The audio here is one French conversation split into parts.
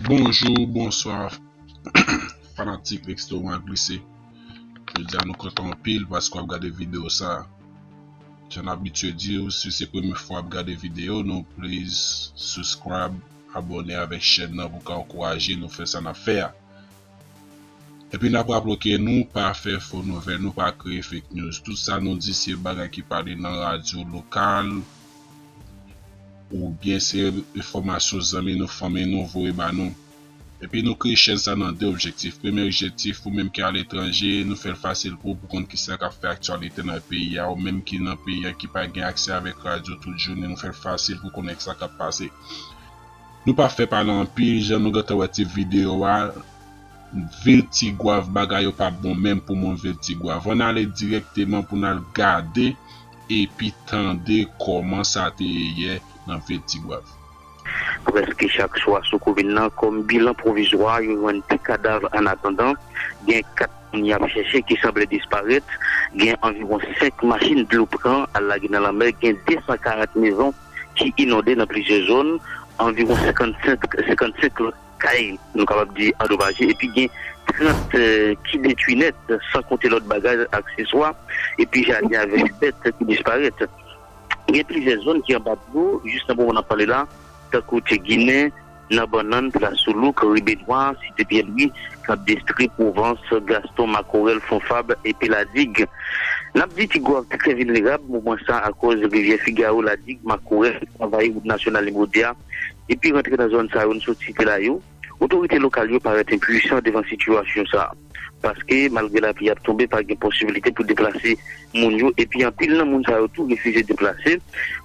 Bonjour, bonsoir, fanatique l'extérieur glissé. Je dis à nous comptons pile parce qu'on regarde des vidéos ça. J'en habitué à dire, si c'est la première fois à regarder des vidéos, nous please subscribe, abonner avec la chaîne pour encourager nous faire ça en affaire. Et puis n'a pas bloqué nous, pas faire faux nouvelles, nous pas créer fake news. Tout ça nous dit c'est bagay qui parle dans la radio locale ou bien c'est information amis nous famille nous voyer ba nous. Et puis nous créer chaîne ça dans deux objectifs. Premier objectif pour même qui à l'étranger, nous faire facile pour comprendre qui ça fait actualité dans le pays ou même qui dans le pays qui pas gain accès avec radio toute journée, nous faire facile pour connaître ça qui passer. Nous pas fait parler en pile, j'en nous gâteau cette vidéo Vertigouave bagay pas bon même pour mon Vertigouave. On aller directement pour nous regarder et puis tendre comment ça te hier dans Vertigouave. Presque chaque soir sous commune comme bilan provisoire, il y a un petit cadavre en attendant. Il y a 4 personnes cherché qui semblent disparaître. Il y a environ 5 machines de l'eau à la mer. Il y a 240 maisons qui inondées dans plusieurs zones. Environ 55 cailles, nous capables de dire endommagées. Et puis il y a 30 qui détruisent net, sans compter l'autre bagage accessoire. Et puis il y a avec bêtes qui disparaissent. Il y a plusieurs zones qui en bas de l'eau. Juste avant on en parlait là. Côté Guinée, Nabanan, la Soulouk, Ribédois, Cité Pierre-Louis, Cap d'Estrie, Provence, Gaston, Macorel, Fonfab et puis la digue. N'a dit qu'il est très vulnérable, moment ça à cause de Rivière Figaro, la digue, Macorel, travail route nationale immédiat, et puis rentrer dans la zone ça, on sortit là, autorité locale paraît impuissant devant la situation ça. Parce que malgré la pluie a tombé, pas de possibilité pour déplacer Mounio. Et puis en pile, le monde a tout refusé de déplacer.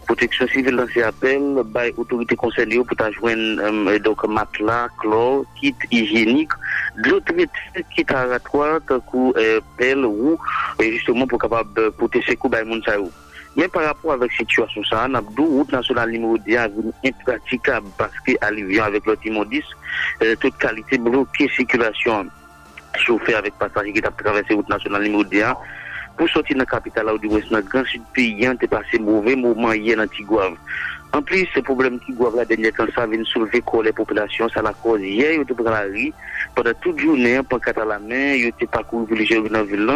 Protection civile lancé appel, by autorité concernée pour joindre donc matelas, chlore, kit hygiénique, de l'autre kit aratoire, coup pelle ou justement pour capable porter ses coups by monde. Mais par rapport avec cette situation, ça, Nabdou, route nationale numéro 10 est impraticable parce qu'elle vient avec le Timon 10, toute qualité bloquée circulation. Chauffeur avec passagers qui ont traversé route nationale numéro 10 pour sortir dans la capitale ou du moins dans le grand sud pays, ont passé mauvais moment hier dans Tigouave. En plus, ce problème Tigouave la dernière temps, ça vient soulever quoi les populations, ça la cause hier, ils étaient dans la rue, pendant toute journée, pancarte à la main, ils étaient parcouru plusieurs rues dans la ville,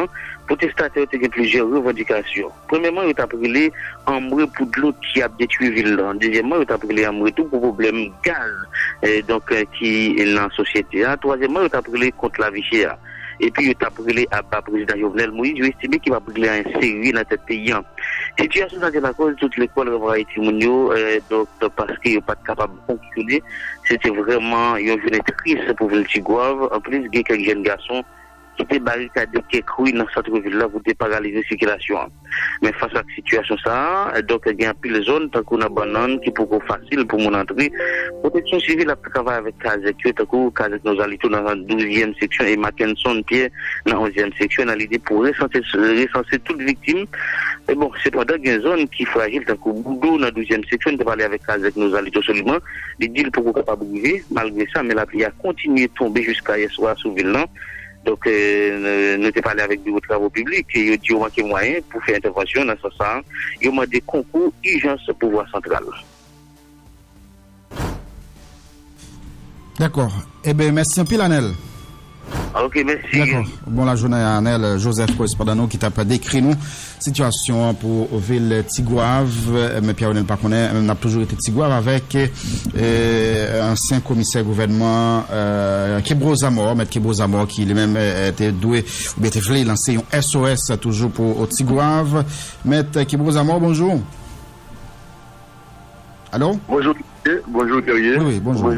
protestataires ont plusieurs revendications. Premièrement, ils ont appelé Ambré pour de l'eau qui a détruit la ville. Deuxièmement, ils ont appelé Ambré tout pour problème gaz, donc qui est dans la société. Troisièmement, ils ont appelé contre la vie chère. Et puis, il a brûlé à bas président Jovenel Moïse, il a estimé qu'il va brûler un série dans cette pays. Situation dans la cause de toute l'école va être donc parce qu'il n'est pas capable de fonctionner. C'était vraiment une journée triste pour le Tigouave. En plus, il y a quelques jeunes garçons qui étaient barricadés quelques rues dans cette ville-là pour paralyser la circulation. Mais face à la situation, ça, donc il y a un pile de zones, tant qu'on a banane, qui peut être facile pour mon entrée. Protection civile a travaillé avec Kazek, Kazek nous allons dans la 12e section et Mackinson Pierre dans la 11e section, dans l'idée pour recenser toutes les victimes. Mais bon, c'est pendant qu'il y a une zone qui est fragile, tant qu'on Boudou dans la 12e section, de parler avec Kazek nous allons absolument, les deals pour qu'on capable de vivre, malgré ça, mais la pluie a continué de tomber jusqu'à hier soir sous ville. Donc, nous avons parlé avec des travaux publics et ils ont dit qu'il y a moyen pour faire intervention dans ce sens. Ils ont des concours urgence au pouvoir central. D'accord. Eh bien, merci un peu, Anel. Ok, merci. D'accord. Bon, la journée à Anel, Joseph Correspondant, qui t'a pas décrit nous situation pour ville Tigouave, mais Pierre-Renel pas connaît, on a toujours été Tigouave avec ancien commissaire gouvernement Kebro Zamor, maître Kebro Zamor qui lui-même était doué ou bien était voulu lancer un SOS toujours pour Tigouave. Maître Kebro Zamor, bonjour. Allô? Bonjour Thierry. Oui, bonjour. Oui.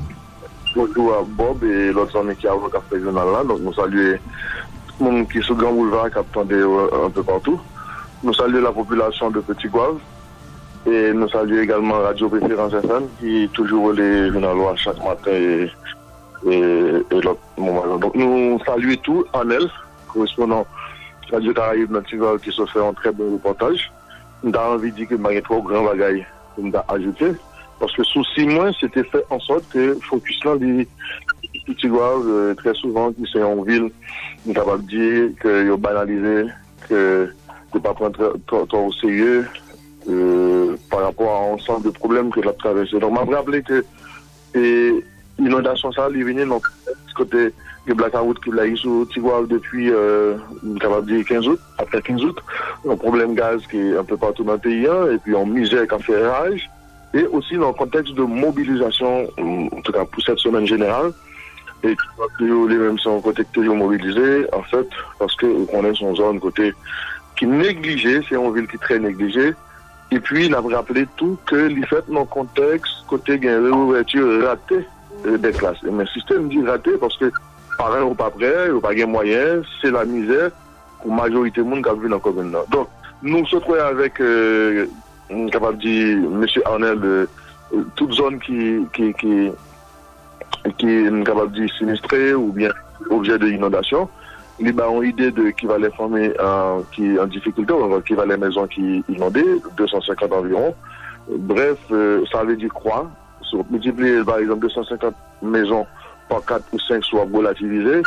Bonjour à Bob et l'autre ami qui a le café journal là. Donc nous saluons tout le monde qui est sur Grand Boulevard, qui attendait un peu partout. Nous saluons la population de Petit Gouave et nous saluons également Radio Préférence FM qui toujours les journaux chaque matin et l'autre moment. Donc nous saluons tout Anel, correspondant Radio Caraïbe dans Petit Gouave qui se fait un très bon reportage. Nous avons envie de dire que il y a trop grand bagaille pour nous ajouter. Parce que sous 6 mois, c'était fait en sorte que Focus là, les Petit Gouave, très souvent, qui sont en ville, on est capable de dire qu'ils ont banalisé, que de ne pas prendre trop au sérieux par rapport à un ensemble de problèmes que l'on a traversé. Donc, je me rappelle que inondation ça, il vient dans côté de blackout qui l'a eu sur Tigouave depuis, capable de dire 15 août, après 15 août. Un problème gaz qui est un peu partout dans le pays, et puis en misère qui a fait rage. Et aussi dans le contexte de mobilisation, en tout cas pour cette semaine générale, et les mêmes sont côté mobilisés, en fait, parce que on est son zone côté qui négligée, c'est une ville qui est très négligée. Et puis, il a rappelé tout que les fait dans le contexte côté gain réouverture ratée des classes. Mais le système dit raté parce que parents ou pas prêts, ou pas de moyens, c'est la misère pour la majorité du monde qui a vu dans la commune. Donc, nous sommes avec, capable de dire, M. Arnel, toute zone qui est capable de dire sinistrée ou bien objet de inondation. Il a une idée de qui va les former qui en difficulté, qui va les maisons qui inondées, 250 environ. Bref, ça veut dire quoi? Multiplier par exemple 250 maisons par 4 ou 5 soit relativisé,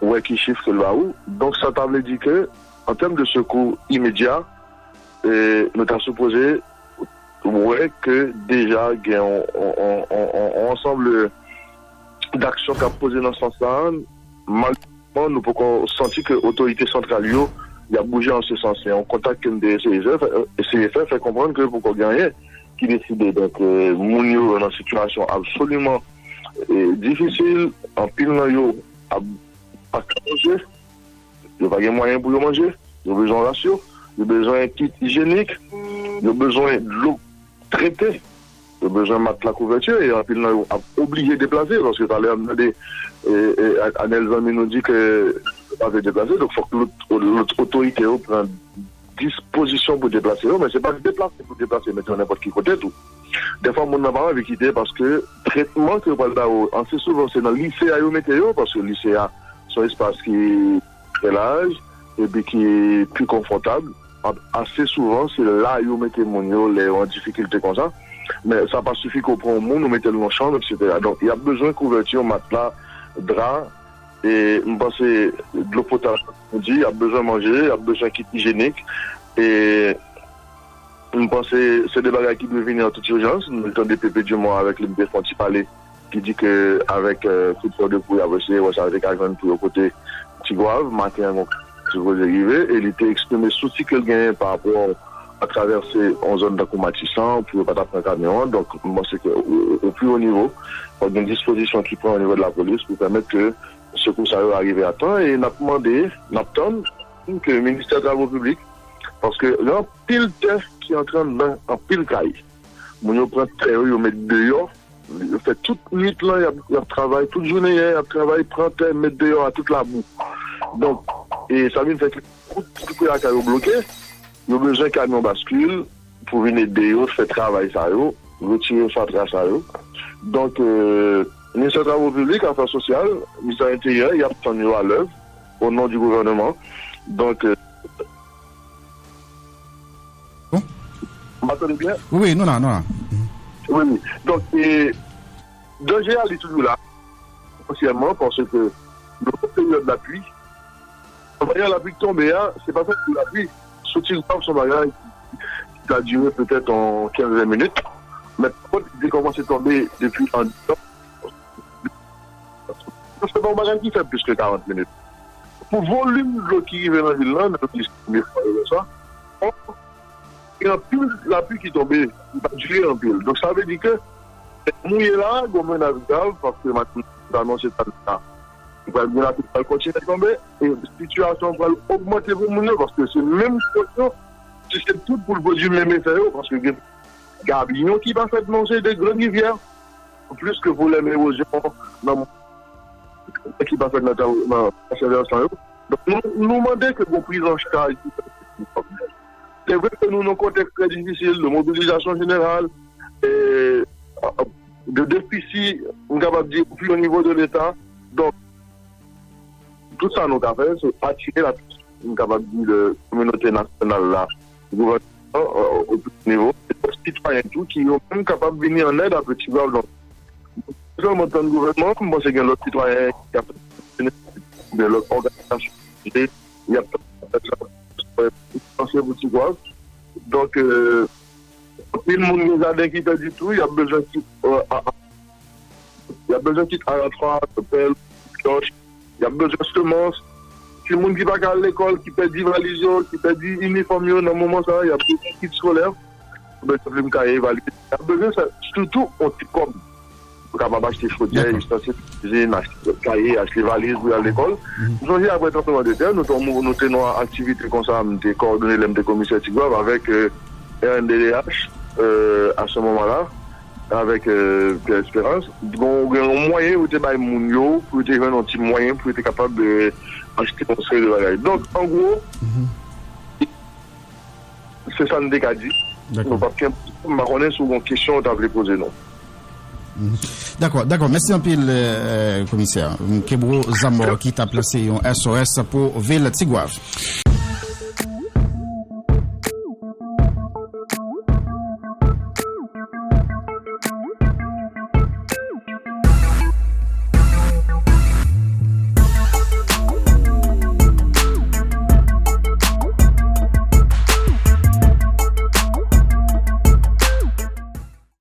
ouais qui chiffre que le va où. Donc ça veut dire que en termes de secours immédiat, nous avons supposé ouais que déjà il y a un ensemble d'actions qui a posé dans ce sens-là. Malheureusement, nous pouvons sentir que l'autorité centrale il a bougé en ce sens. Et on contacte des CFF fait comprendre que pour qu'on gagne qui décide. Donc, Mounio dans une situation absolument difficile, en pile dans yo, à manger, il n'y a pas de moyens pour manger, il y a besoin de ratio, il y a besoin de kit hygiénique, il y a besoin de l'eau traitée, il y a besoin de mettre la couverture et en pile dans yo, obligé de déplacer parce que tu as l'air de Anel Zami nous dit que pas de déplacer, donc il faut que l'autre autorité prenne disposition pour déplacer, mais c'est pas déplacer pour déplacer, mais n'importe qui côté tout. Des fois, mon n'a pas envie de quitter parce que traitement que vous parlez assez souvent, c'est dans le lycée à météo, parce que le lycée a son espace qui est large et puis qui est plus confortable. Assez souvent, c'est là où vous mettez mon les en difficulté comme ça. Mais ça n'a pas suffi qu'on prend le monde, nous mettons dans la chambre, etc. Donc, il y a besoin de couverture, matelas, drap, et je pense de l'eau potable. Il y a besoin de manger, il y a besoin de kit hygiénique. Et je pense que c'est des bagages qui doivent venir en toute urgence. Nous avons des PP du mois avec le défendu Palais qui dit qu'avec football de pouille, ça avec un pour le côté Tigouave, matin, je vous arriver. Et il était exprimé souci que le gain par rapport à traverser en zone d'accomatissant pour ne pas prendre un camion. Donc, moi, c'est qu'au plus haut niveau, il y a une disposition qui prend au niveau de la police pour permettre que ce coup ça va arriver à temps. Et on a demandé, que le ministère des Travaux publics, parce que là, pile terre qui est en train de en pile caille. On prend terre, on met dehors. Il fait toute nuit là, il travaille, toute journée, il travaille, prend terre, met dehors à toute la boue. Donc, et ça vient fait que tout la caille bloqué. Il y a besoin d'un camion bascule pour venir dehors, faire travail ça, retirer ça, ça. Donc, le ministère des Travaux publics, Affaires sociales, le ministère de l'Intérieur, il y a tenu à l'œuvre au nom du gouvernement. Donc, bon. Vous m'entendez bien? Oui, non. Oui. Donc, danger à l'étude là, essentiellement parce que le période de la pluie, la pluie tombe, c'est pas fait que la pluie, sortir son bagage qui a duré peut-être en 15 minutes, mais quand il commence à tomber depuis un temps, c'est pas un bagage qui fait plus que 40 minutes. Pour le volume de l'eau qui arrive dans la ville là, il y a la pluie qui tombe, il va durer un peu. Donc ça veut dire que mouiller là, comme un avion, parce que maintenant, l'annonce est là. Il va bien la continuer à tomber et la situation va augmenter pour nous parce que c'est même situation, c'est tout pour le produit même effet parce que Gabignon qui va faire manger des grandes rivières, plus que pour les érosions qui va faire notre donc nous demandons que vous prise en charge. C'est vrai que nous, dans un contexte très difficile de mobilisation générale, et de déficit, on est capable de dire, plus au niveau de l'État. Donc, tout ça, nous avons fait, c'est attirer la communauté nationale, là, le gouvernement, au plus haut niveau, et les citoyens tout, qui sont même capables de venir en aide à Petit Gouave. Donc, en même temps, le gouvernement, moi, c'est qu'il y a l'autre citoyen qui a fait de l'autre organisation. Il y a Petit Gouave. Donc, tout le monde nous a inquiété du tout. Il y a besoin Il y a besoin de petites aratroies, de pelles, de cloches. Il y a besoin de semences. Si le monde qui va à l'école, qui perd 10 valises, qui perd 10 uniformes, dans le moment, ça, il y a besoin de kits scolaires. Il y a besoin, surtout, on t'y comme. Pour capable acheter chaudière, acheter cahier, acheter valises pour aller à l'école. Nous avons après tremblement de terre, nous tenons en activité comme ça, nous avons coordonné les commissaires Tigouave avec RNDDH à ce moment-là, avec Pierre Espérance. Donc, un moyen où tu es mounio, pour te faire un petit moyen pour être capable d'acheter ton série de bagages. Donc, en gros, c'est ça nous a dit. Nous pas marronner sur une question que tu avais posée, non. D'accord. Merci un peu, commissaire. Kebro Zamor qui t'a placé un SOS pour Ville Tigouave.